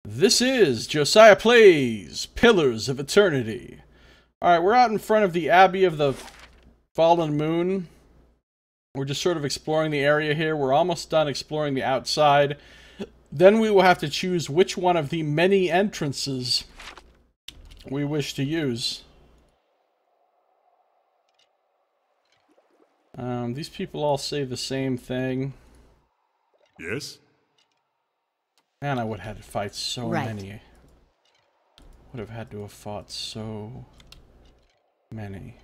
This is Josiah Plays Pillars of Eternity. Alright, we're out in front of the Abbey of the Fallen Moon. We're just sort of exploring the area here. We're almost done exploring the outside. Then we will have to choose which one of the many entrances we wish to use. These people all say the same thing. Yes? Man, I would have had to fight so Right. many. Would have had to have fought so many.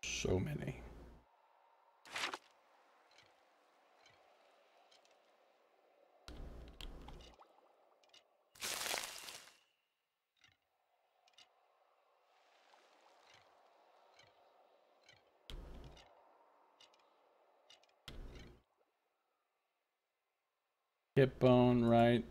So many. Hip bone, right?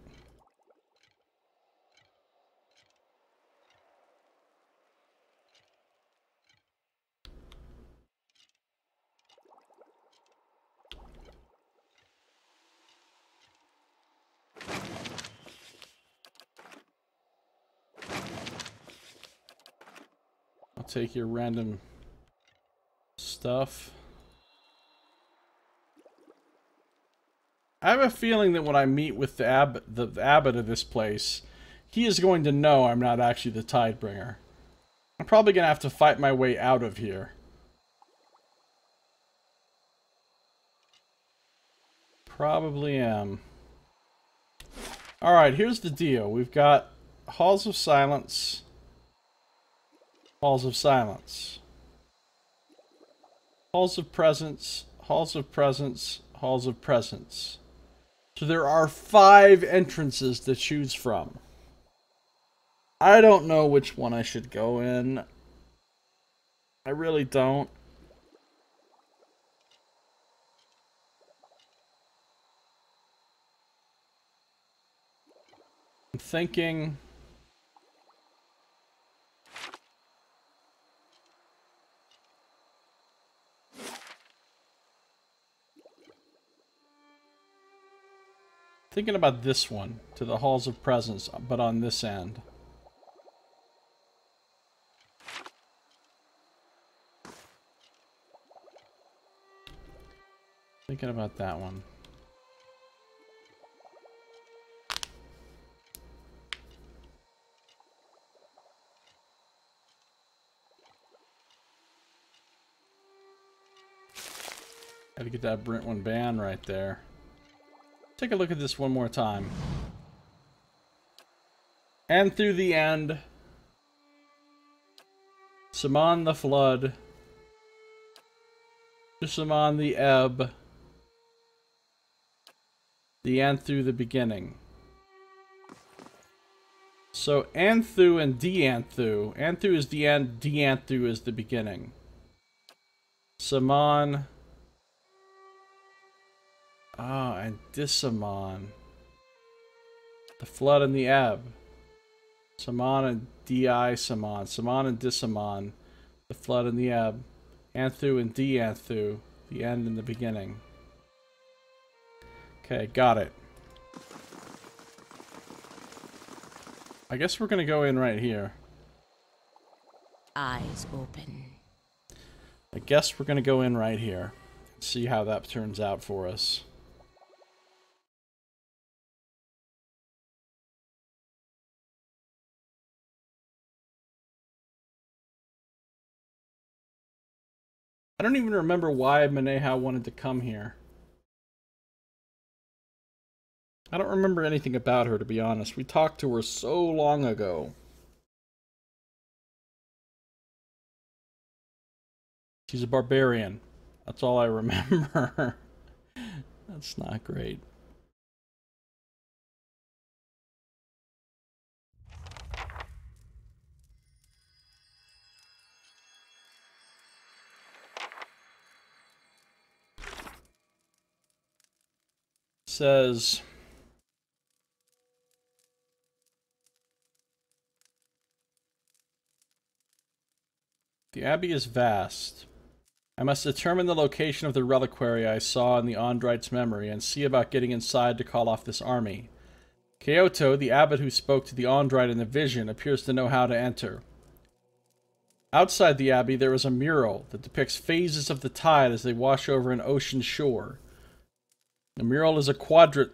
I'll take your random stuff. I have a feeling that when I meet with the abbot of this place, he is going to know I'm not actually the Tidebringer. I'm probably going to have to fight my way out of here. Probably am. Alright, here's the deal. We've got Halls of Silence. Halls of Silence. Halls of Presence. Halls of Presence. Halls of Presence. So there are 5 entrances to choose from. I don't know which one I should go in. I really don't. I'm thinking... Thinking about this one, to the Halls of Presence, but on this end. Thinking about that one. Gotta get that Brent one band right there. Take a look at this one more time. And through the end. Summon the flood. To summon the ebb. The end through the beginning. So Anthu and Deanthu. Anthu is the end, Deanthu is the beginning. Summon. Ah, and Dissamon. The flood and the ebb. Samon and Di-Samon. Samon and Dissamon. The flood and the ebb. Anthu and Deanthu. The end and the beginning. Okay, got it. I guess we're gonna go in right here. Eyes open. I guess we're gonna go in right here. See how that turns out for us. I don't even remember why Maneha wanted to come here. I don't remember anything about her, to be honest. We talked to her so long ago. She's a barbarian. That's all I remember. That's not great. Says... The Abbey is vast. I must determine the location of the reliquary I saw in the Ondrite's memory and see about getting inside to call off this army. Kyoto, the abbot who spoke to the Ondrite in the vision, appears to know how to enter. Outside the abbey, there is a mural that depicts phases of the tide as they wash over an ocean shore. The mural is a quadriptych,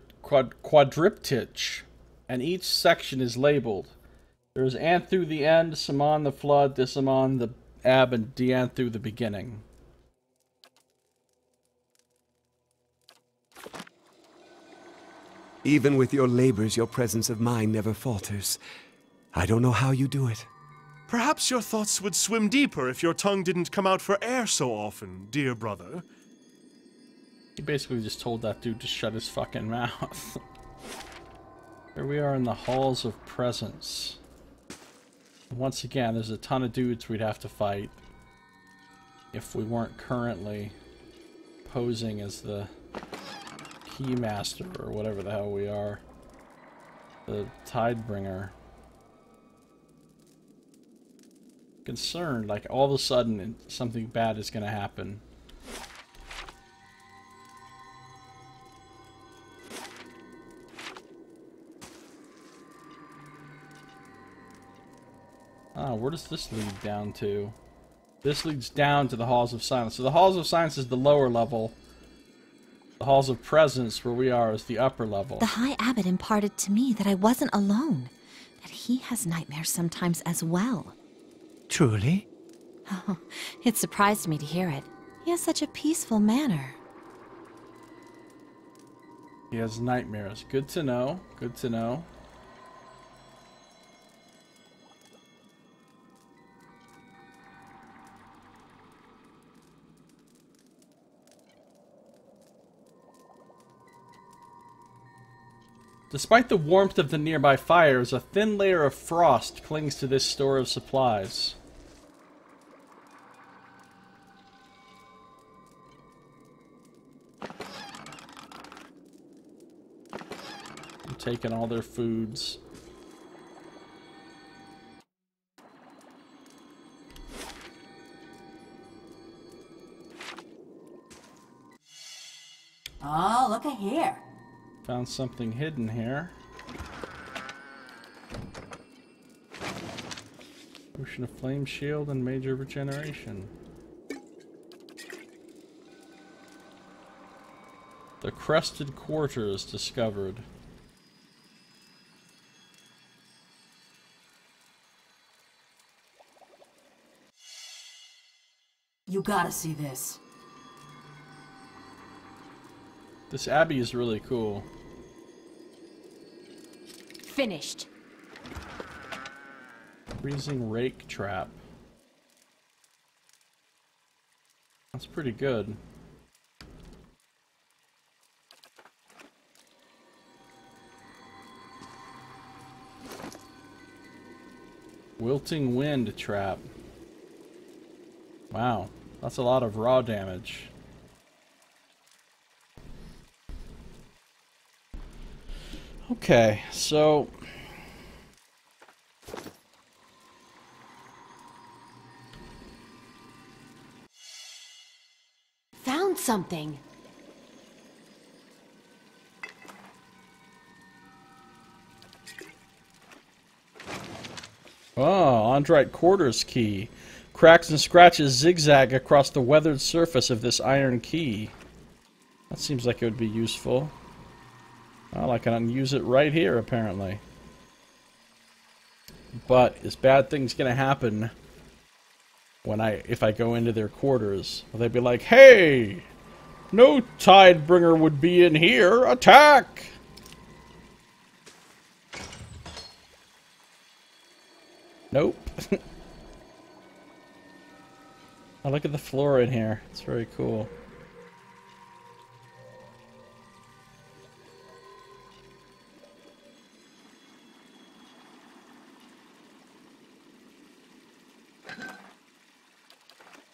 and each section is labeled. There is Anthu the end, Saman the flood, Disamon the ab, and Dianthu the beginning. Even with your labors, your presence of mind never falters. I don't know how you do it. Perhaps your thoughts would swim deeper if your tongue didn't come out for air so often, dear brother. He basically just told that dude to shut his fucking mouth. Here we are in the Halls of Presence. Once again, there's a ton of dudes we'd have to fight if we weren't currently posing as the Keymaster, or whatever the hell we are. The Tidebringer. Concerned, like all of a sudden something bad is gonna happen. Ah, where does this lead down to? This leads down to the Halls of Silence. So the Halls of Silence is the lower level. The Halls of Presence, where we are, is the upper level. The High Abbot imparted to me that I wasn't alone, that he has nightmares sometimes as well. Truly? Oh, it surprised me to hear it. He has such a peaceful manner. He has nightmares. Good to know. Good to know. Despite the warmth of the nearby fires, a thin layer of frost clings to this store of supplies. I'm taking all their foods. Oh, look at here. Found something hidden here. Ocean of Flame Shield and Major Regeneration. The Crested Quarters discovered. You gotta see this. This Abbey is really cool. Finished. Freezing Rake Trap. That's pretty good. Wilting Wind Trap. Wow, that's a lot of raw damage. Okay, so Found something. oh, Ondrite Quarters Key. Cracks and scratches zigzag across the weathered surface of this iron key. That seems like it would be useful. Well, I can use it right here, apparently. But is bad things gonna happen when if I go into their quarters? Will they be like, "Hey, no Tidebringer would be in here. Attack!" Nope. Oh, look at the floor in here. It's very cool.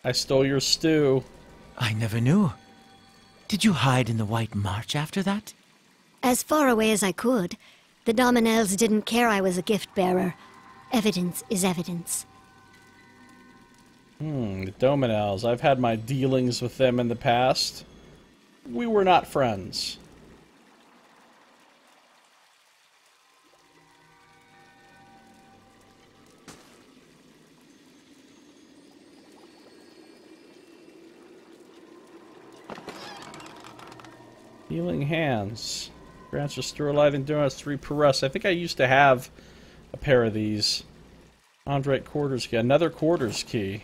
I stole your stew. I never knew. Did you hide in the White March after that? As far away as I could. The Dominels didn't care I was a gift bearer. Evidence is evidence. The Dominels. I've had my dealings with them in the past. We were not friends. Healing Hands. Grants Restore Light Endurance 3 per rest. I think I used to have a pair of these. Andrite Quarters Key. Another Quarters Key.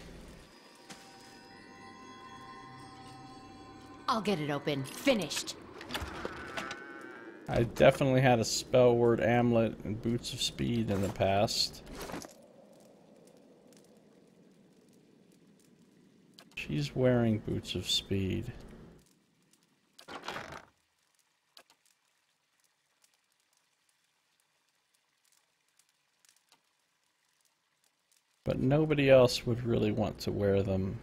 I'll get it open. Finished. I definitely had a spell word Amulet and Boots of Speed in the past. She's wearing Boots of Speed. But nobody else would really want to wear them.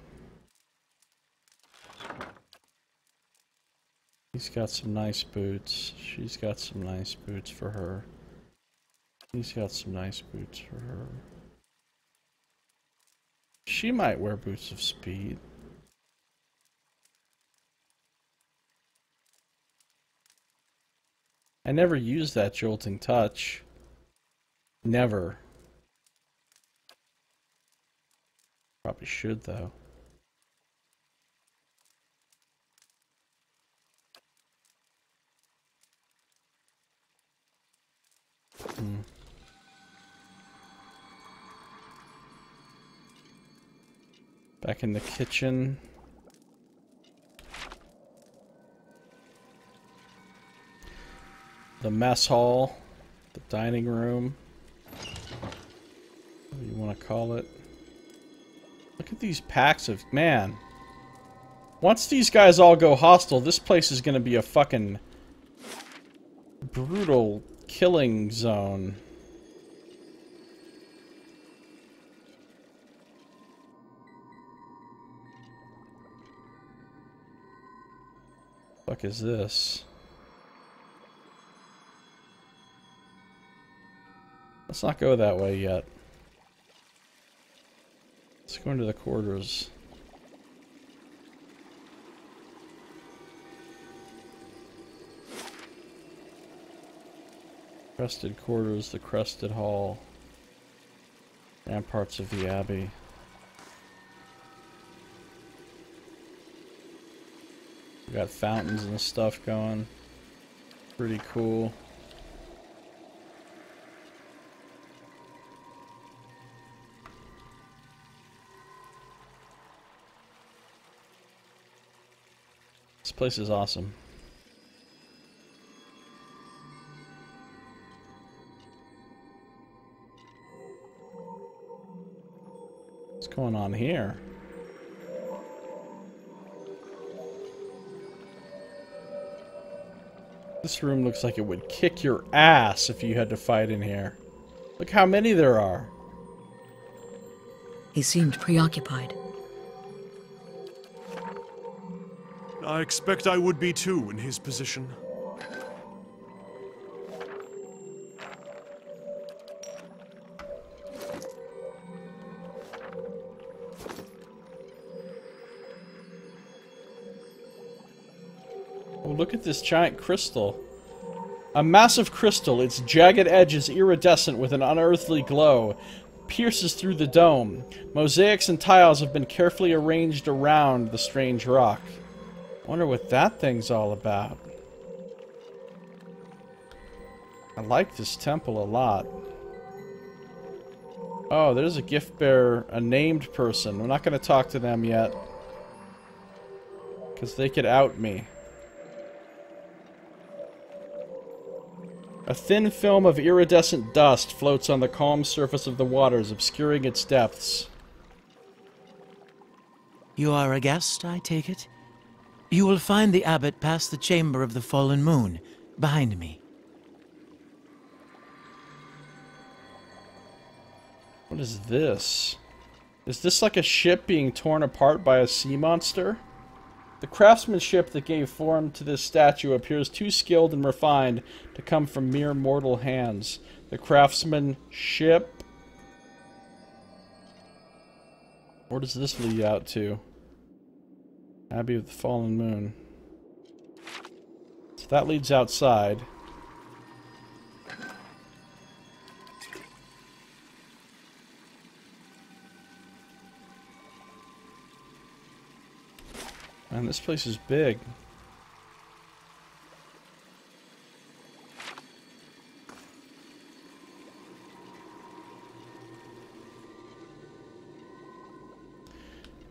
He's got some nice boots. She's got some nice boots for her. He's got some nice boots for her. She might wear Boots of Speed. I never used that Jolting Touch. Never. Probably should, though. Back in the kitchen. The mess hall. The dining room. What do you want to call it? Look at these packs of... Man. Once these guys all go hostile, this place is going to be a fucking... brutal killing zone. Fuck is this? Let's not go that way yet. Let's go into the quarters. Crested quarters, the Crested Hall. Ramparts of the Abbey. We got fountains and stuff going. Pretty cool. This place is awesome. What's going on here? This room looks like it would kick your ass if you had to fight in here. Look how many there are. He seemed preoccupied. I expect I would be too in his position. Oh, look at this giant crystal. A massive crystal, its jagged edges iridescent with an unearthly glow, pierces through the dome. Mosaics and tiles have been carefully arranged around the strange rock. Wonder what that thing's all about. I like this temple a lot. Oh, there's a gift bearer, a named person. I'm not going to talk to them yet. Because they could out me. A thin film of iridescent dust floats on the calm surface of the waters, obscuring its depths. You are a guest, I take it? You will find the abbot past the chamber of the fallen moon, behind me. What is this? Is this like a ship being torn apart by a sea monster? The craftsmanship that gave form to this statue appears too skilled and refined to come from mere mortal hands. The craftsmanship... Where does this lead out to? Abbey of the Fallen Moon. So that leads outside. Man, this place is big.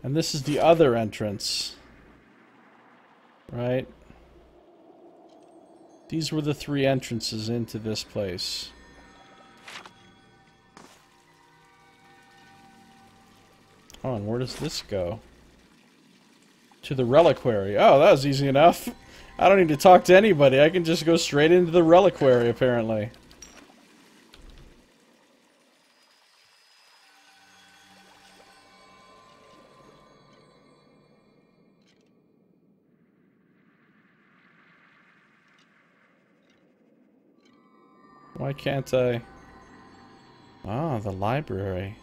And this is the other entrance. Right? These were the 3 entrances into this place. Oh, and where does this go? To the Reliquary. Oh, that was easy enough. I don't need to talk to anybody. I can just go straight into the Reliquary, apparently. Why can't I? Ah, the library.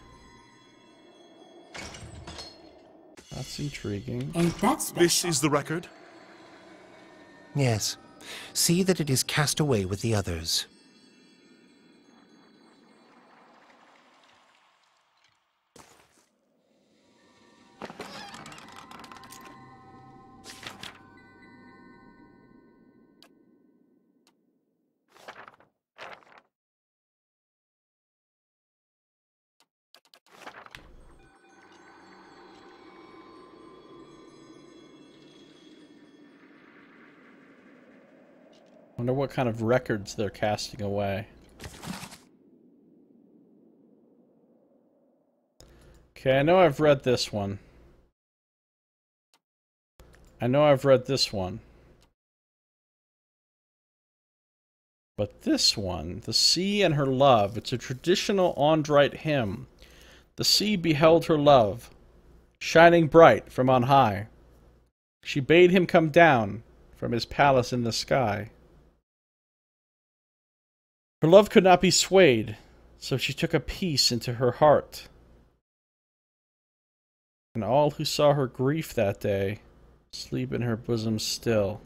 That's intriguing. Ain't that special? This is the record? Yes. See that it is cast away with the others. Wonder what kind of records they're casting away. Okay, I know I've read this one. I know I've read this one. But this one, The Sea and Her Love, it's a traditional Andrite hymn. The sea beheld her love, shining bright from on high. She bade him come down from his palace in the sky. Her love could not be swayed, so she took a peace into her heart. And all who saw her grief that day sleep in her bosom still.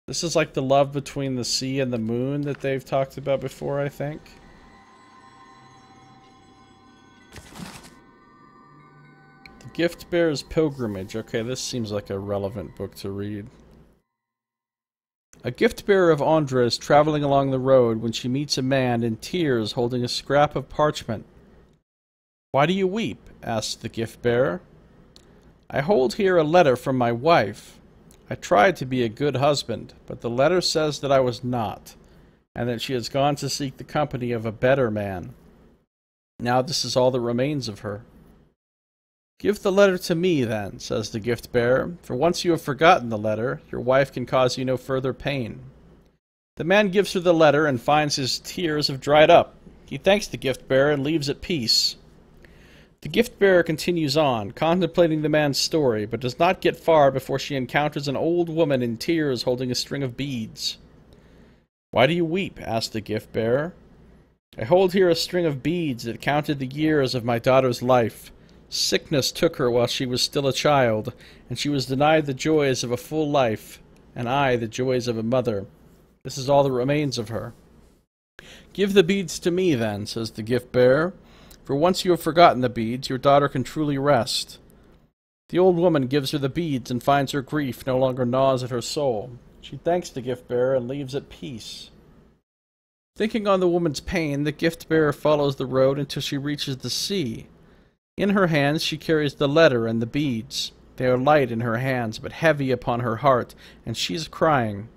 This is like the love between the sea and the moon that they've talked about before, I think. The Gift Bearer's Pilgrimage. Okay, this seems like a relevant book to read. A gift bearer of Andra is traveling along the road when she meets a man in tears holding a scrap of parchment. "Why do you weep?" asks the gift bearer. "I hold here a letter from my wife. I tried to be a good husband, but the letter says that I was not, and that she has gone to seek the company of a better man. Now this is all that remains of her." "Give the letter to me, then," says the gift bearer, "for once you have forgotten the letter, your wife can cause you no further pain." The man gives her the letter and finds his tears have dried up. He thanks the gift bearer and leaves at peace. The gift bearer continues on, contemplating the man's story, but does not get far before she encounters an old woman in tears holding a string of beads. "Why do you weep?" asks the gift bearer. "I hold here a string of beads that counted the years of my daughter's life. Sickness took her while she was still a child, and she was denied the joys of a full life, and I the joys of a mother. This is all that remains of her." "Give the beads to me, then," says the gift bearer, "for once you have forgotten the beads, your daughter can truly rest." The old woman gives her the beads and finds her grief no longer gnaws at her soul. She thanks the gift bearer and leaves at peace. Thinking on the woman's pain, the gift bearer follows the road until she reaches the sea. In her hands she carries the letter and the beads. They are light in her hands, but heavy upon her heart, and she is crying.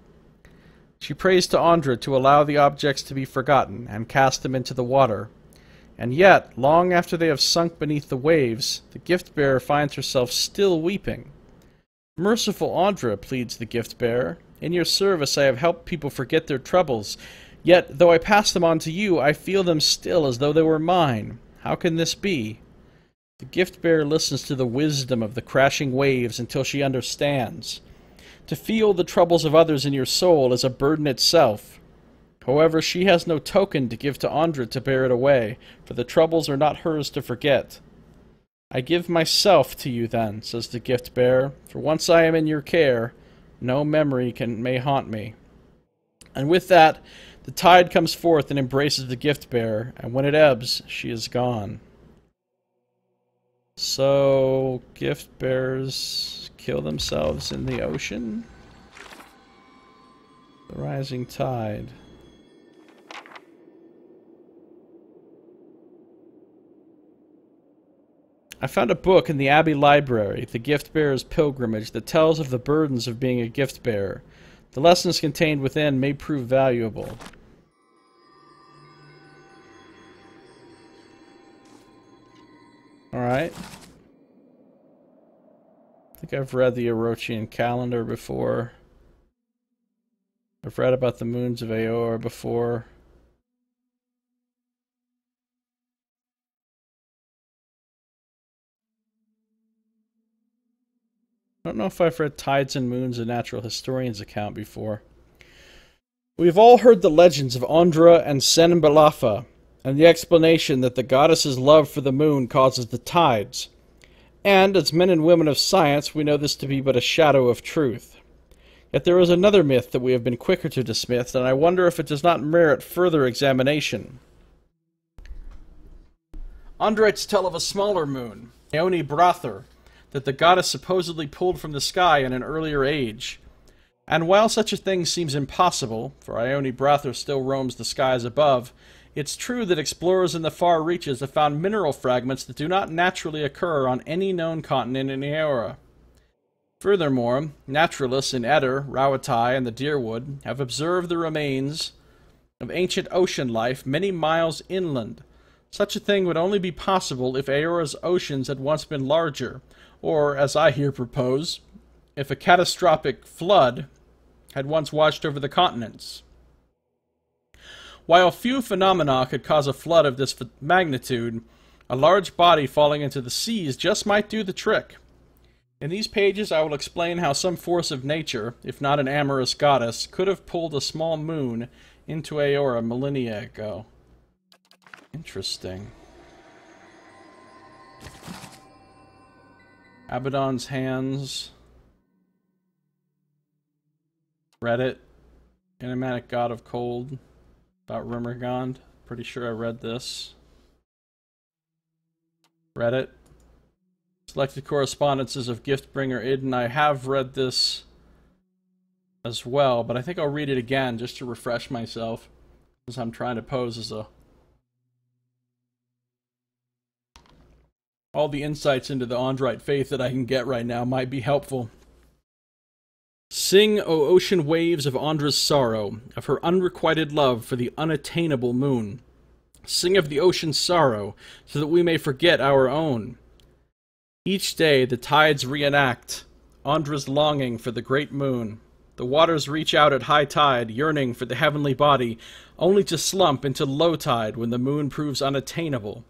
She prays to Andra to allow the objects to be forgotten, and cast them into the water. And yet, long after they have sunk beneath the waves, the gift-bearer finds herself still weeping. "Merciful Andra," pleads the gift-bearer, "in your service I have helped people forget their troubles, yet, though I pass them on to you, I feel them still as though they were mine. How can this be?" The gift-bearer listens to the wisdom of the crashing waves until she understands. To feel the troubles of others in your soul is a burden itself. However, she has no token to give to Andra to bear it away, for the troubles are not hers to forget. I give myself to you then, says the gift-bearer, for once I am in your care, no memory may haunt me. And with that, the tide comes forth and embraces the gift-bearer, and when it ebbs, she is gone. So, gift-bearers kill themselves in the ocean? The rising tide. I found a book in the Abbey library, The Gift-Bearer's Pilgrimage, that tells of the burdens of being a gift-bearer. The lessons contained within may prove valuable. Alright. I think I've read the Orochian calendar before. I've read about the moons of Aeor before. I don't know if I've read Tides and Moons, a Natural Historian's account before. We've all heard the legends of Andra and Senbalafa, and the explanation that the goddess's love for the moon causes the tides. And, as men and women of science, we know this to be but a shadow of truth. Yet there is another myth that we have been quicker to dismiss, and I wonder if it does not merit further examination. Andrites tell of a smaller moon, Ione Brather, that the goddess supposedly pulled from the sky in an earlier age. And while such a thing seems impossible, for Ione Brather still roams the skies above, it's true that explorers in the far reaches have found mineral fragments that do not naturally occur on any known continent in Aeora. Furthermore, naturalists in Eder, Rauatai, and the Deerwood have observed the remains of ancient ocean life many miles inland. Such a thing would only be possible if Aeora's oceans had once been larger, or, as I here propose, if a catastrophic flood had once washed over the continents. While few phenomena could cause a flood of this magnitude, a large body falling into the seas just might do the trick. In these pages I will explain how some force of nature, if not an amorous goddess, could have pulled a small moon into Aeora millennia ago. Interesting. Abaddon's Hands. Reddit. Enigmatic God of Cold. About Rimmergond. Pretty sure I read this. Reddit. Selected Correspondences of Giftbringer Iden. I have read this as well, but I think I'll read it again just to refresh myself, since I'm trying to pose as a... All the insights into the Andrite faith that I can get right now might be helpful. Sing, O ocean waves of Andra's sorrow, of her unrequited love for the unattainable moon. Sing of the ocean's sorrow, so that we may forget our own. Each day the tides reenact Andra's longing for the great moon. The waters reach out at high tide, yearning for the heavenly body, only to slump into low tide when the moon proves unattainable.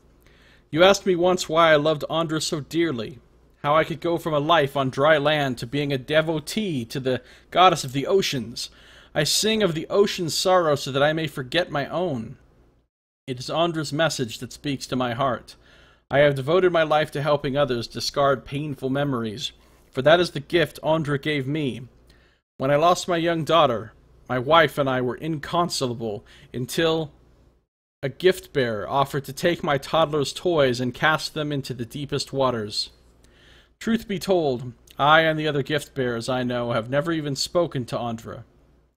You asked me once why I loved Andra so dearly, how I could go from a life on dry land to being a devotee to the goddess of the oceans. I sing of the ocean's sorrow so that I may forget my own. It is Andra's message that speaks to my heart. I have devoted my life to helping others discard painful memories, for that is the gift Andra gave me. When I lost my young daughter, my wife and I were inconsolable until a gift-bearer offered to take my toddler's toys and cast them into the deepest waters. Truth be told, I and the other gift-bearers I know have never even spoken to Andra.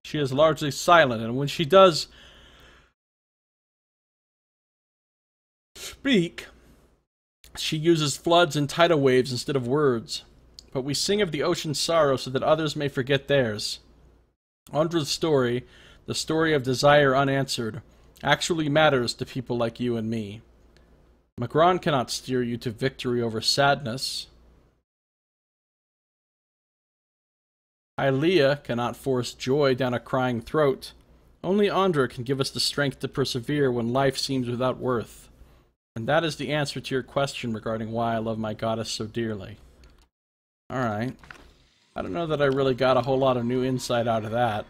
She is largely silent, and when she does speak, she uses floods and tidal waves instead of words. But we sing of the ocean's sorrow so that others may forget theirs. Andra's story, the story of desire unanswered, actually matters to people like you and me. Magron cannot steer you to victory over sadness. Hylia cannot force joy down a crying throat. Only Andra can give us the strength to persevere when life seems without worth. And that is the answer to your question regarding why I love my goddess so dearly. Alright. I don't know that I really got a whole lot of new insight out of that.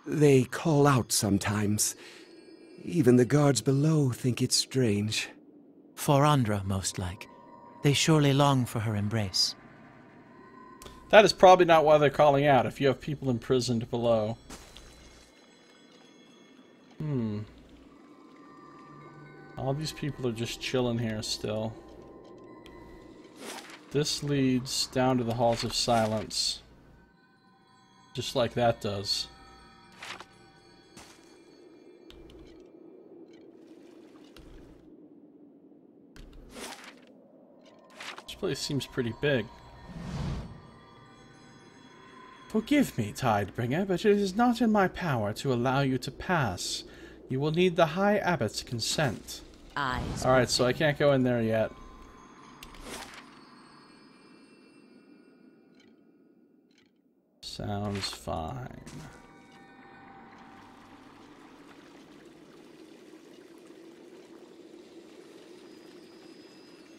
They call out sometimes. Even the guards below think it's strange. For Andra, most like. They surely long for her embrace. That is probably not why they're calling out, if you have people imprisoned below. All these people are just chilling here still. This leads down to the Halls of Silence. Just like that does. This place seems pretty big. Forgive me, Tidebringer, but it is not in my power to allow you to pass. You will need the High Abbot's consent. Alright, so I can't go in there yet. Sounds fine.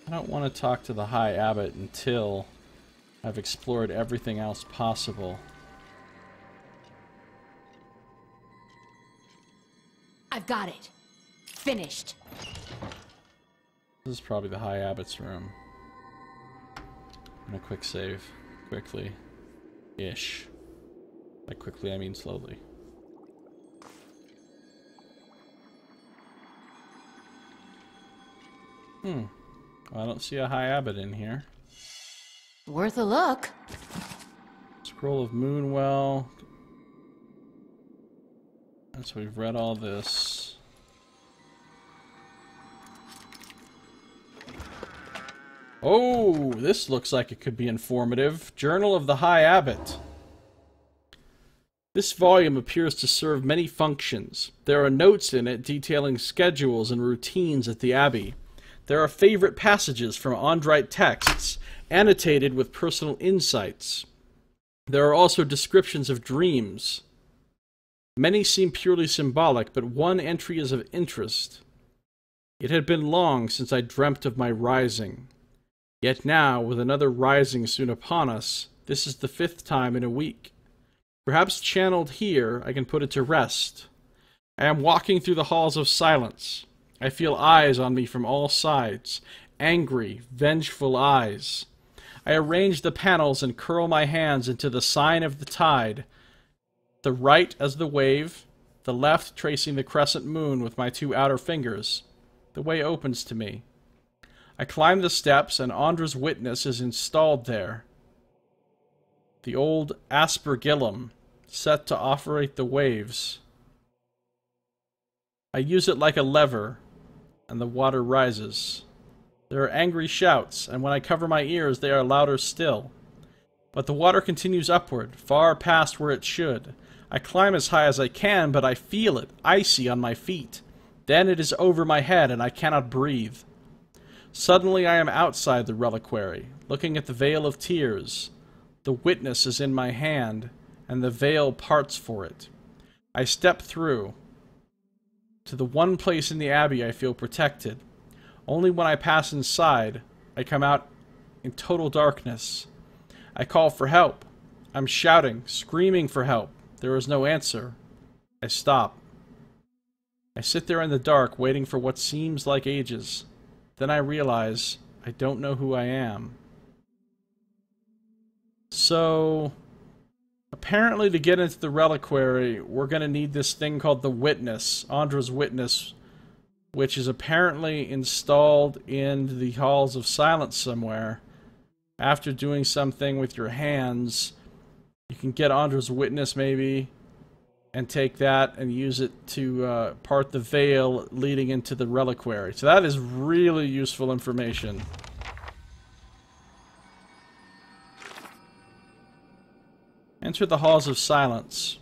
I don't want to talk to the High Abbot until I've explored everything else possible. I've got it. Finished. This is probably the High Abbot's room. I'm gonna quick save. Quickly. Ish. By quickly, I mean slowly. Well, I don't see a High Abbot in here. Worth a look. Scroll of Moonwell. And so we've read all this. Oh, this looks like it could be informative. Journal of the High Abbot. This volume appears to serve many functions. There are notes in it detailing schedules and routines at the Abbey. There are favorite passages from Andrite texts, annotated with personal insights. There are also descriptions of dreams. Many seem purely symbolic, but one entry is of interest. It had been long since I dreamt of my rising. Yet now, with another rising soon upon us, this is the 5th time in a week. Perhaps channeled here, I can put it to rest. I am walking through the halls of silence. I feel eyes on me from all sides. Angry, vengeful eyes. I arrange the panels and curl my hands into the sign of the tide. The right as the wave, the left tracing the crescent moon with my 2 outer fingers. The way opens to me. I climb the steps, and Andra's witness is installed there. The old aspergillum, set to operate the waves. I use it like a lever, and the water rises. There are angry shouts, and when I cover my ears, they are louder still. But the water continues upward, far past where it should. I climb as high as I can, but I feel it, icy on my feet. Then it is over my head, and I cannot breathe. Suddenly I am outside the Reliquary, looking at the Veil of Tears. The witness is in my hand, and the veil parts for it. I step through. To the one place in the Abbey I feel protected. Only when I pass inside, I come out in total darkness. I call for help. I'm shouting, screaming for help. There is no answer. I stop. I sit there in the dark, waiting for what seems like ages. Then I realize I don't know who I am. So, apparently to get into the Reliquary, we're going to need this thing called the Witness, Andra's Witness, which is apparently installed in the Halls of Silence somewhere. After doing something with your hands, you can get Andra's Witness maybe, and take that and use it to part the veil leading into the Reliquary. So that is really useful information. Enter the Halls of Silence.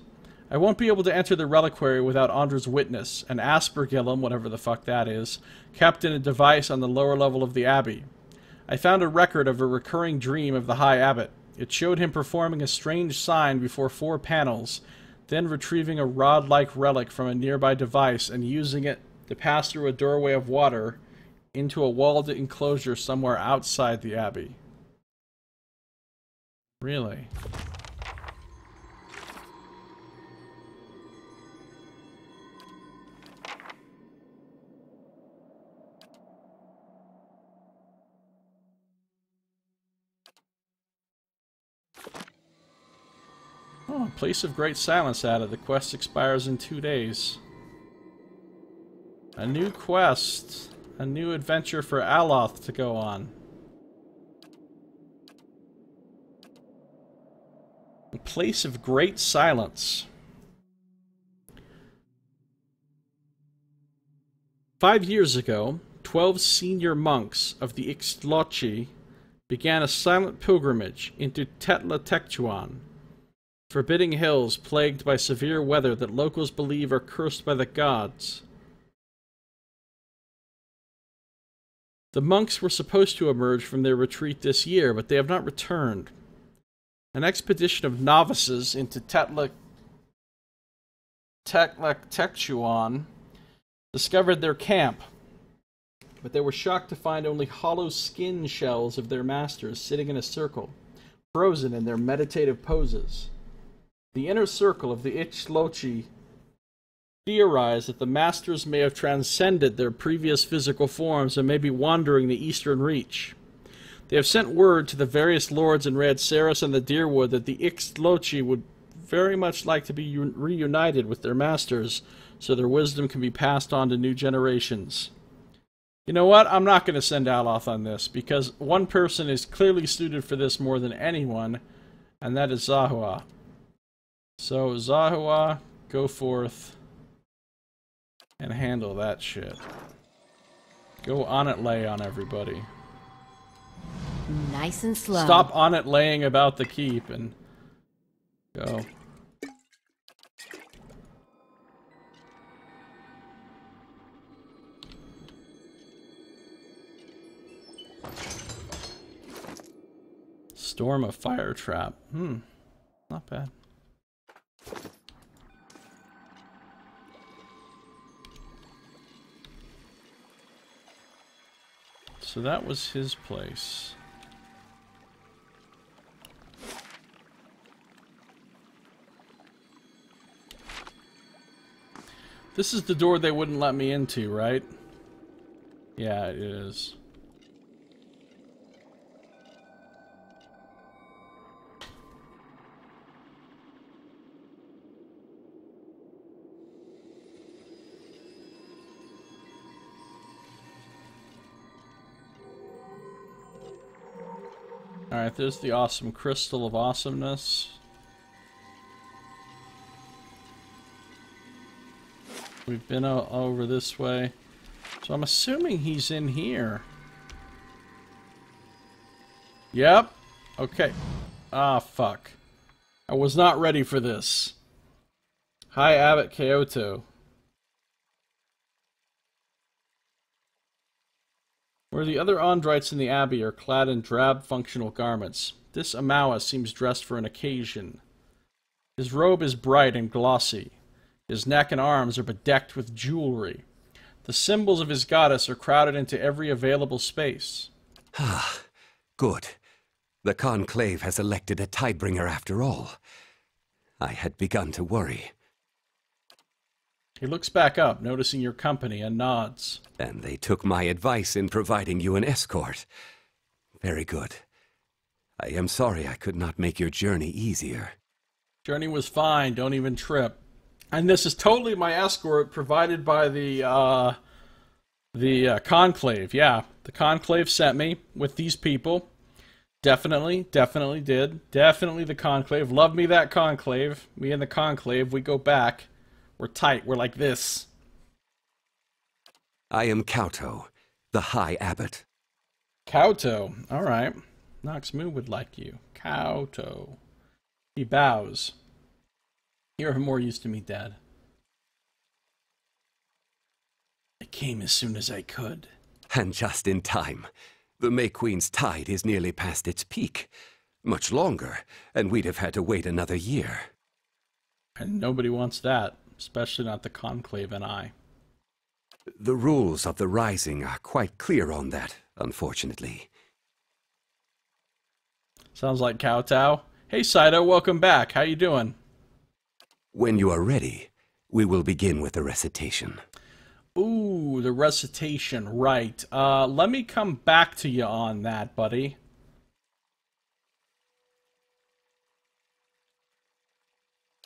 I won't be able to enter the Reliquary without Andra's Witness, an aspergillum, whatever the fuck that is, kept in a device on the lower level of the Abbey. I found a record of a recurring dream of the High Abbot. It showed him performing a strange sign before 4 panels, then retrieving a rod-like relic from a nearby device and using it to pass through a doorway of water into a walled enclosure somewhere outside the Abbey. Really? Oh, Place of Great Silence added. The quest expires in 2 days. A new quest. A new adventure for Aloth to go on. A Place of Great Silence. 5 years ago, 12 senior monks of the Ixtlochi began a silent pilgrimage into Tetla Tektuan, forbidding hills plagued by severe weather that locals believe are cursed by the gods. The monks were supposed to emerge from their retreat this year, but they have not returned. An expedition of novices into Tetla Tektuan discovered their camp, but they were shocked to find only hollow skin shells of their masters sitting in a circle, frozen in their meditative poses. The inner circle of the Ixtlochi theorized that the masters may have transcended their previous physical forms and may be wandering the Eastern Reach. They have sent word to the various lords in Red Saris and the Deerwood that the Ixtlochi would very much like to be reunited with their masters, so their wisdom can be passed on to new generations. You know what? I'm not going to send Aloth on this, because one person is clearly suited for this more than anyone, and that is Zahua. So, Zahua, go forth and handle that shit. Go on it lay on everybody. Nice and slow. Stop on it laying about the keep and go. Storm of Fire Trap. Not bad. So that was his place. This is the door they wouldn't let me into, right? Yeah, it is. Alright, there's the awesome crystal of awesomeness. We've been over this way. So I'm assuming he's in here. Yep. Okay. Ah, fuck. I was not ready for this. Hi, Abbot Kyoto. Where the other Ondrites in the Abbey are clad in drab functional garments, this Amawa seems dressed for an occasion. His robe is bright and glossy. His neck and arms are bedecked with jewelry. The symbols of his goddess are crowded into every available space. Ah, good. The Conclave has elected a Tidebringer after all. I had begun to worry. He looks back up, noticing your company, and nods. And they took my advice in providing you an escort. Very good. I am sorry I could not make your journey easier. Journey was fine, don't even trip. And this is totally my escort provided by the Conclave. Yeah, the Conclave sent me with these people. Definitely did. Definitely the Conclave. Love me that Conclave. Me and the Conclave, we go back. We're tight. We're like this. I am Kauto, the High Abbot. Kauto. Alright. Nox Moo would like you. Kauto. He bows. You're more used to me, Dad. I came as soon as I could. And just in time. The May Queen's tide is nearly past its peak. Much longer, and we'd have had to wait another year. And nobody wants that. Especially not the Conclave and I. The rules of the Rising are quite clear on that, unfortunately. Sounds like Kowtow. Hey Saito, welcome back. How you doing? When you are ready, we will begin with the recitation. Ooh, the recitation, right. Let me come back to you on that, buddy.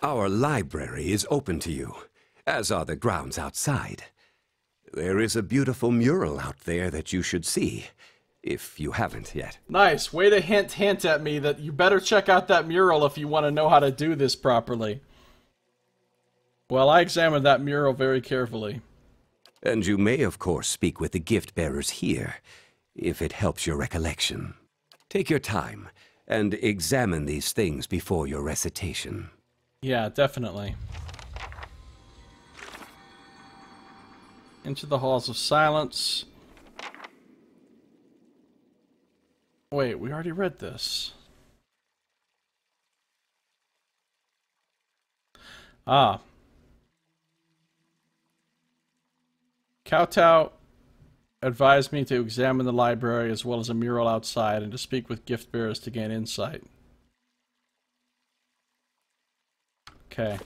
Our library is open to you, as are the grounds outside. There is a beautiful mural out there that you should see, if you haven't yet. Nice. Way to hint at me that you better check out that mural if you want to know how to do this properly. Well, I examined that mural very carefully. And you may, of course, speak with the gift-bearers here, if it helps your recollection. Take your time, and examine these things before your recitation. Yeah, definitely. Into the Halls of Silence. Wait, we already read this. Ah. Kowtow advised me to examine the library as well as a mural outside and to speak with gift bearers to gain insight. Okay.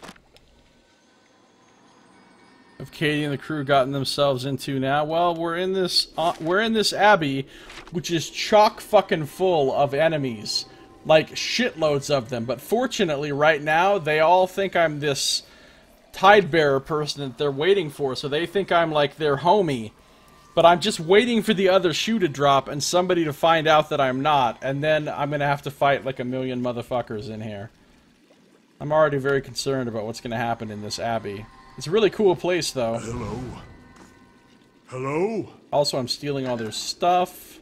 Have Katie and the crew gotten themselves into now? Well, we're in this abbey, which is chock fucking full of enemies, like shitloads of them. But fortunately, right now, they all think I'm this Tidebearer person that they're waiting for, so they think I'm like their homie. But I'm just waiting for the other shoe to drop and somebody to find out that I'm not, and then I'm gonna have to fight like a million motherfuckers in here. I'm already very concerned about what's gonna happen in this abbey. It's a really cool place, though. Hello? Hello? Also, I'm stealing all their stuff.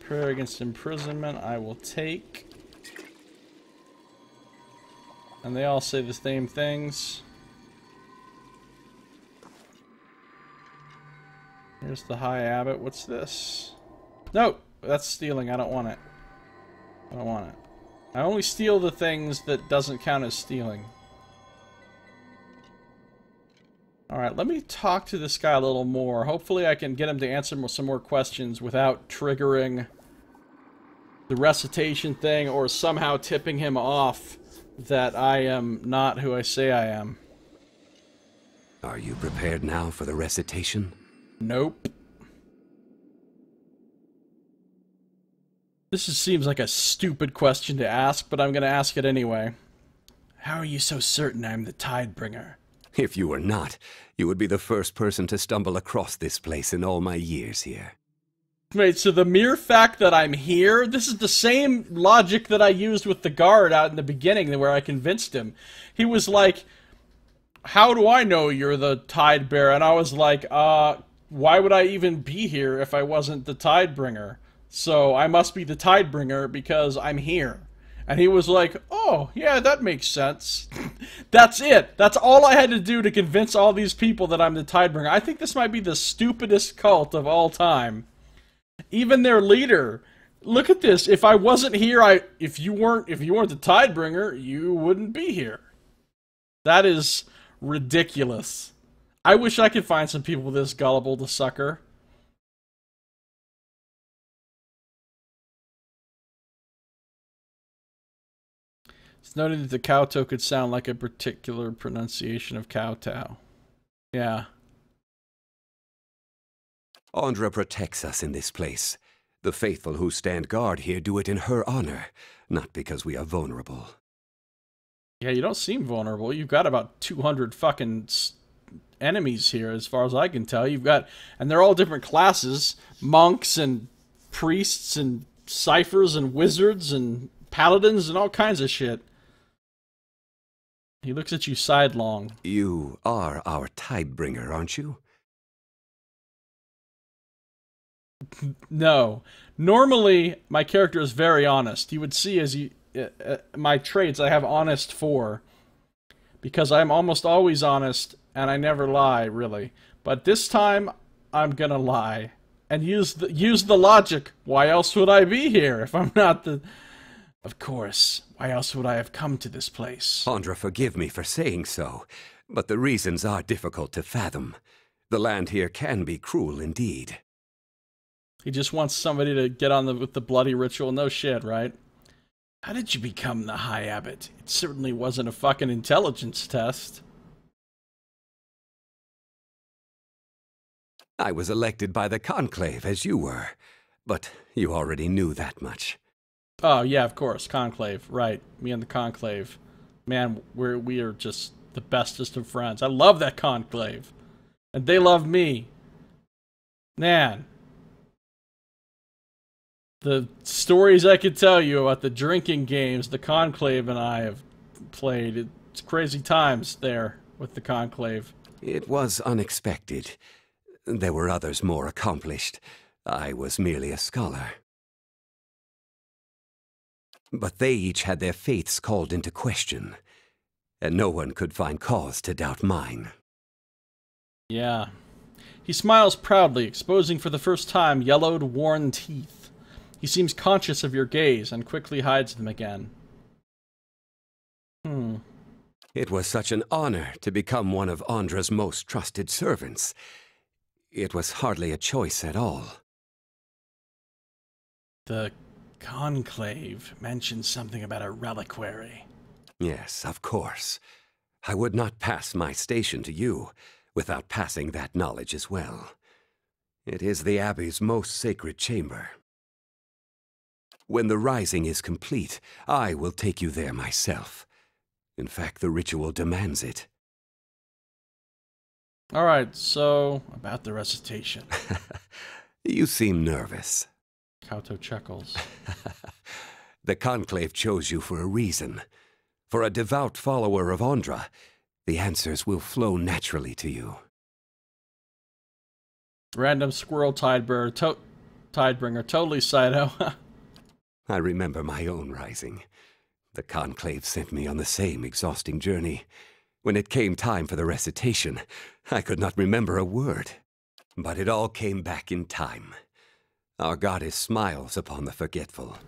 Prayer against imprisonment, I will take. And they all say the same things. Here's the High Abbot. What's this? No! That's stealing. I don't want it. I don't want it. I only steal the things that doesn't count as stealing. Alright, let me talk to this guy a little more. Hopefully I can get him to answer some more questions without triggering the recitation thing or somehow tipping him off that I am not who I say I am. Are you prepared now for the recitation? Nope. Seems like a stupid question to ask, but I'm gonna ask it anyway. How are you so certain I'm the Tidebringer? If you were not, you would be the first person to stumble across this place in all my years here. Wait, so the mere fact that I'm here, this is the same logic that I used with the guard out in the beginning where I convinced him. He was like, how do I know you're the Tidebearer? And I was like, why would I even be here if I wasn't the Tidebringer? So I must be the Tidebringer because I'm here. And he was like, oh, yeah, that makes sense. That's it. That's all I had to do to convince all these people that I'm the Tidebringer. I think this might be the stupidest cult of all time. Even their leader. Look at this. If I wasn't here, if you weren't the Tidebringer, you wouldn't be here. That is ridiculous. I wish I could find some people this gullible to sucker. It's noted that the Kowtow could sound like a particular pronunciation of Kowtow. Yeah. Andra protects us in this place. The faithful who stand guard here do it in her honor, not because we are vulnerable. Yeah, you don't seem vulnerable. You've got about 200 fucking enemies here, as far as I can tell. You've got, and they're all different classes. Monks and priests and ciphers and wizards and paladins and all kinds of shit. He looks at you sidelong. You are our Tidebringer, aren't you? No. Normally, my character is very honest. You would see as you... my traits, I have honest for. Because I'm almost always honest, and I never lie, really. But this time, I'm gonna lie. And use the logic. Why else would I be here if I'm not the... Of course. Why else would I have come to this place? Andra, forgive me for saying so, but the reasons are difficult to fathom. The land here can be cruel indeed. He just wants somebody to get on with the bloody ritual. No shit, right? How did you become the High Abbot? It certainly wasn't a fucking intelligence test. I was elected by the Conclave, as you were, but you already knew that much. Oh, yeah, of course. Conclave. Right. Me and the Conclave. Man, we are just the bestest of friends. I love that Conclave. And they love me. Man. The stories I could tell you about the drinking games the Conclave and I have played. It's crazy times there with the Conclave. It was unexpected. There were others more accomplished. I was merely a scholar. But they each had their faiths called into question, and no one could find cause to doubt mine. Yeah. He smiles proudly, exposing for the first time yellowed, worn teeth. He seems conscious of your gaze and quickly hides them again. It was such an honor to become one of Andra's most trusted servants. It was hardly a choice at all. The Conclave mentioned something about a reliquary. Yes, of course. I would not pass my station to you without passing that knowledge as well. It is the Abbey's most sacred chamber. When the rising is complete, I will take you there myself. In fact, the ritual demands it. Alright, so, about the recitation. You seem nervous. Kauto chuckles. The Conclave chose you for a reason. For a devout follower of Andra, the answers will flow naturally to you. Random squirrel Tidebringer, totally Saito. I remember my own rising. The Conclave sent me on the same exhausting journey. When it came time for the recitation, I could not remember a word. But it all came back in time. Our goddess smiles upon the forgetful.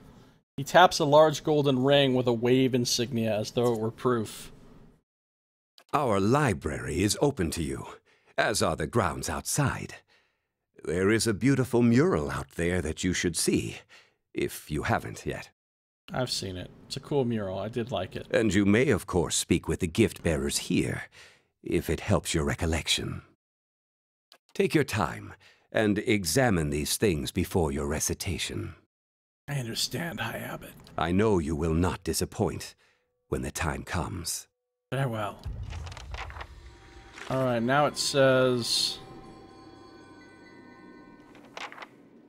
He taps a large golden ring with a wave insignia as though it were proof. Our library is open to you, as are the grounds outside. There is a beautiful mural out there that you should see, if you haven't yet. I've seen it. It's a cool mural. I did like it. And you may, of course, speak with the gift bearers here, if it helps your recollection. Take your time and examine these things before your recitation. I understand, High Abbot. I know you will not disappoint when the time comes. Farewell. Alright, now it says...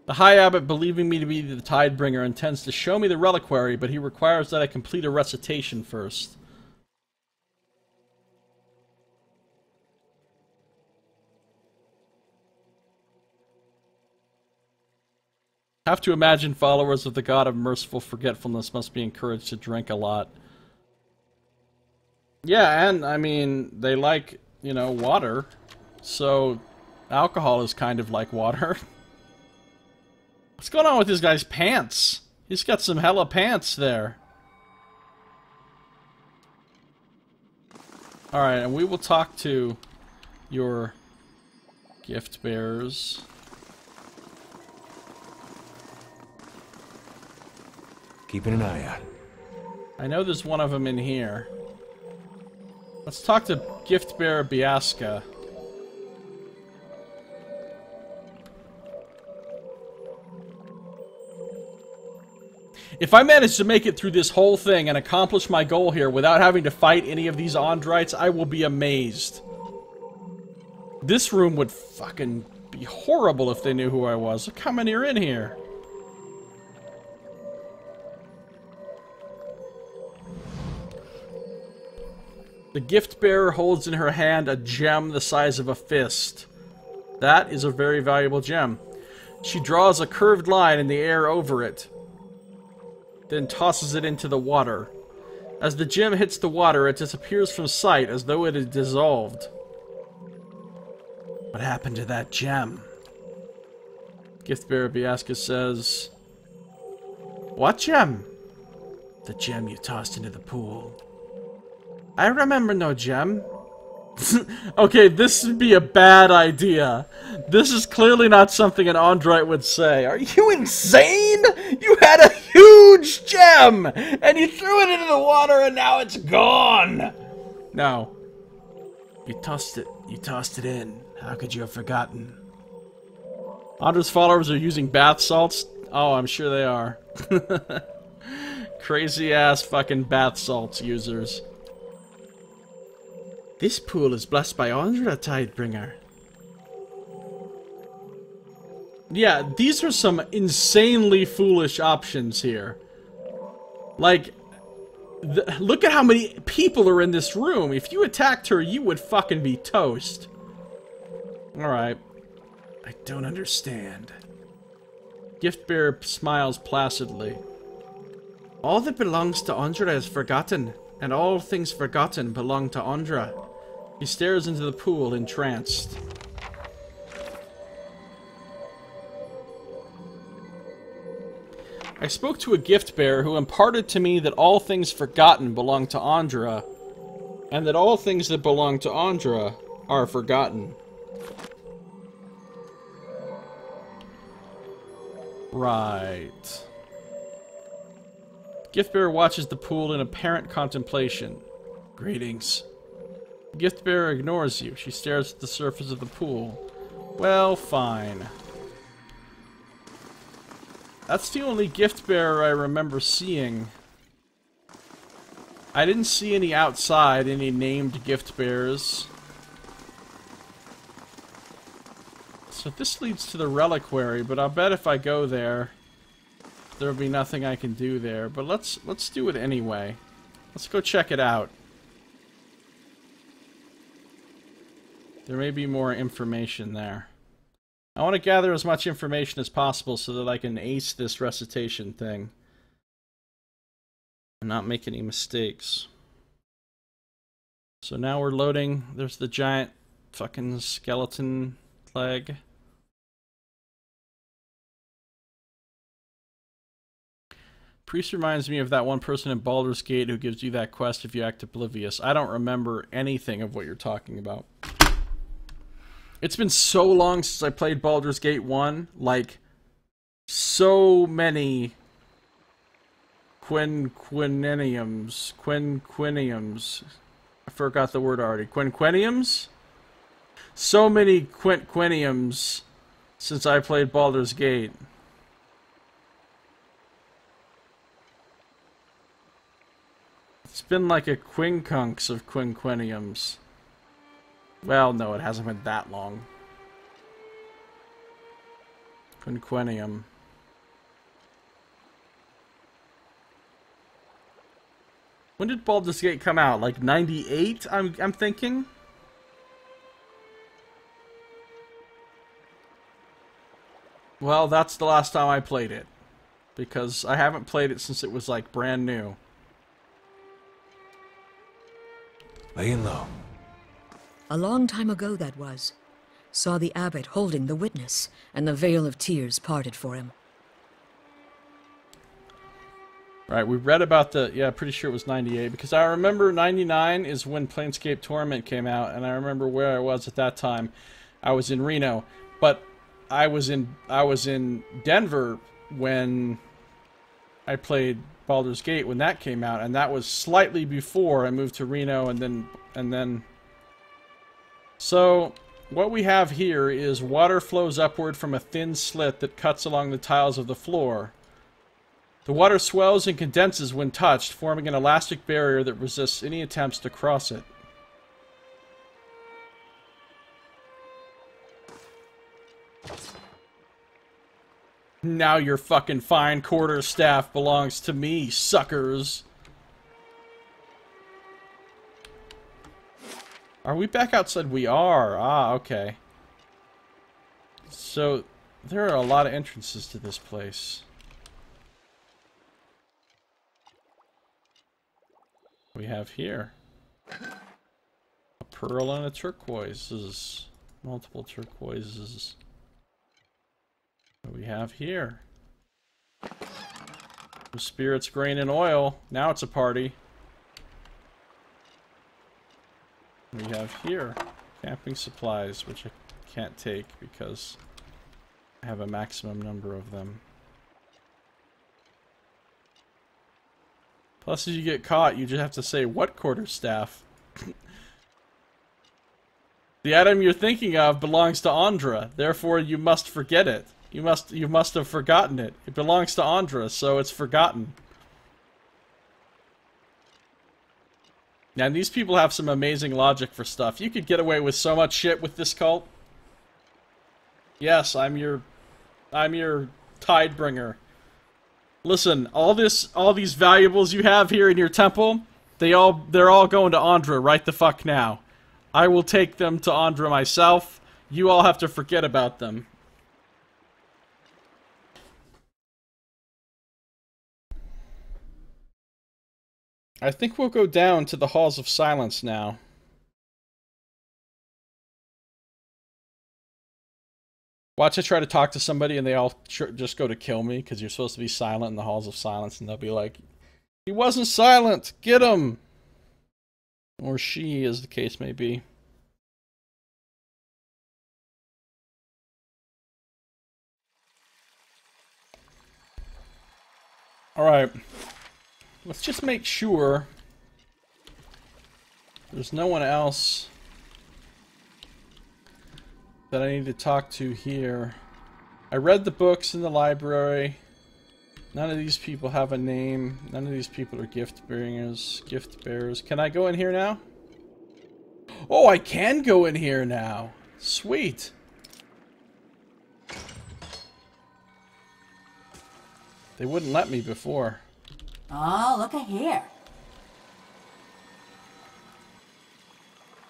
The High Abbot, believing me to be the Tidebringer, intends to show me the Reliquary, but he requires that I complete a recitation first. Have to imagine followers of the God of Merciful Forgetfulness must be encouraged to drink a lot. Yeah, and, I mean, they like, you know, water. So, alcohol is kind of like water. What's going on with this guy's pants? He's got some hella pants there. Alright, and we will talk to your gift bearers. Keeping an eye out. I know there's one of them in here. Let's talk to gift bearer Biasca. If I manage to make it through this whole thing and accomplish my goal here without having to fight any of these Andrites, I will be amazed. This room would fucking be horrible if they knew who I was. Look how many are in here. The gift bearer holds in her hand a gem the size of a fist. That is a very valuable gem. She draws a curved line in the air over it, then tosses it into the water. As the gem hits the water, it disappears from sight as though it had dissolved. What happened to that gem? Gift-bearer Biasca says, "What gem?" "The gem you tossed into the pool." "I remember no gem." Okay, this would be a bad idea. This is clearly not something an Andrite would say. Are you insane? You had a huge gem, and you threw it into the water, and now it's gone. No. You tossed it in. How could you have forgotten? Andra's followers are using bath salts? Oh, I'm sure they are. Crazy ass fucking bath salts users. This pool is blessed by Andra, Tidebringer. Yeah, these are some insanely foolish options here. Like, look at how many people are in this room. If you attacked her, you would fucking be toast. Alright. I don't understand. Gift bearer smiles placidly. All that belongs to Andra is forgotten, and all things forgotten belong to Andra. He stares into the pool, entranced. I spoke to a gift bearer who imparted to me that all things forgotten belong to Andra, and that all things that belong to Andra are forgotten. Right. Gift bearer watches the pool in apparent contemplation. Greetings. The gift bearer ignores you. She stares at the surface of the pool. Well, fine. That's the only gift bearer I remember seeing. I didn't see any outside, any named gift bearers. So this leads to the Reliquary, but I'll bet if I go there, there'll be nothing I can do there. But let's do it anyway. Let's go check it out. There may be more information there. I want to gather as much information as possible so that I can ace this recitation thing. And not make any mistakes. So now we're loading. There's the giant fucking skeleton leg. Priest reminds me of that one person in Baldur's Gate who gives you that quest if you act oblivious. I don't remember anything of what you're talking about. It's been so long since I played Baldur's Gate 1. Like, so many quinquenniums. I forgot the word already. Quinquenniums? So many quinquenniums since I played Baldur's Gate. It's been like a quincunx of quinquenniums. Well, no, it hasn't been that long. Quinquennium. When did Baldur's Gate come out? Like 98, I'm thinking? Well, that's the last time I played it. Because I haven't played it since it was like brand new. Laying low. A long time ago that was. Saw the abbot holding the witness, and the veil of tears parted for him. Right, we read about the... Yeah, pretty sure it was 98, because I remember 99 is when Planescape Torment came out, and I remember where I was at that time. I was in Reno, but I was in Denver when I played Baldur's Gate when that came out, and that was slightly before I moved to Reno, and then... So, what we have here is water flows upward from a thin slit that cuts along the tiles of the floor. The water swells and condenses when touched, forming an elastic barrier that resists any attempts to cross it. Now your fucking fine quarterstaff belongs to me, suckers. Are we back outside? We are. Ah, okay. So, there are a lot of entrances to this place. We have here a pearl and a turquoise. Multiple turquoises. What do we have here? Some spirits, grain, and oil. Now it's a party. We have here camping supplies, which I can't take because I have a maximum number of them. Plus, if you get caught, you just have to say, what quarterstaff? The item you're thinking of belongs to Andra, therefore you must forget it. You must have forgotten it. It belongs to Andra, so it's forgotten. Now, these people have some amazing logic for stuff. You could get away with so much shit with this cult. Yes, I'm your Tidebringer. Listen, all these valuables you have here in your temple, they're all going to Andra right the fuck now. I will take them to Andra myself. You all have to forget about them. I think we'll go down to the Halls of Silence now. Watch I try to talk to somebody and they all just go to kill me because you're supposed to be silent in the Halls of Silence, and they'll be like, he wasn't silent! Get him! Or she, as the case may be. Alright. Let's just make sure there's no one else that I need to talk to here. I read the books in the library. None of these people have a name. None of these people are gift bearers. Can I go in here now? Oh, I can go in here now. Sweet. They wouldn't let me before. Oh, look at here.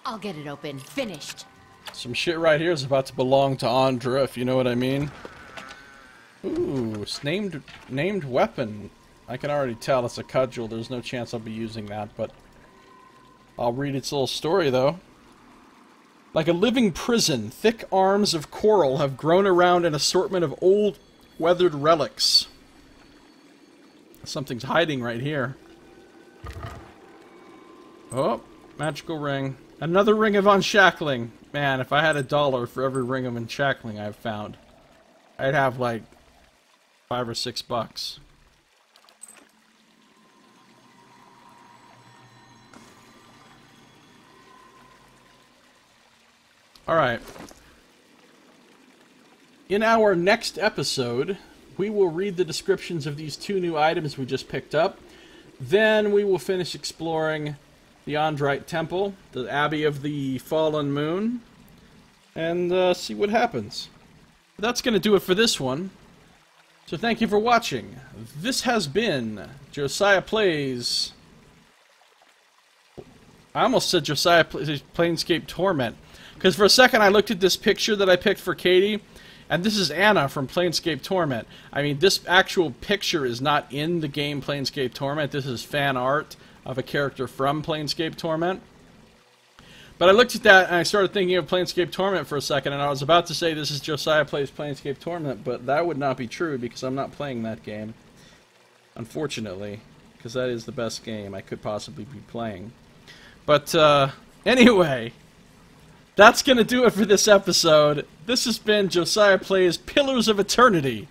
I'll get it open. Finished. Some shit right here is about to belong to Andra, if you know what I mean. Ooh, it's named weapon. I can already tell it's a cudgel. There's no chance I'll be using that, but I'll read its little story, though. Like a living prison, thick arms of coral have grown around an assortment of old, weathered relics. Something's hiding right here. Oh, magical ring. Another ring of unshackling. Man, if I had $1 for every ring of unshackling I've found, I'd have like $5 or $6. Alright. In our next episode, we will read the descriptions of these 2 new items we just picked up. Then we will finish exploring the Andrite Temple, the Abbey of the Fallen Moon, and see what happens. That's going to do it for this one. So thank you for watching. This has been Josiah Plays... I almost said Josiah Plays Planescape Torment. Because for a second I looked at this picture that I picked for Katie, and this is Anna from Planescape Torment. I mean, this actual picture is not in the game Planescape Torment. This is fan art of a character from Planescape Torment. But I looked at that and I started thinking of Planescape Torment for a second, and I was about to say this is Josiah Plays Planescape Torment, but that would not be true because I'm not playing that game. Unfortunately, because that is the best game I could possibly be playing. But, anyway, that's going to do it for this episode. This has been Josiah Plays Pillars of Eternity.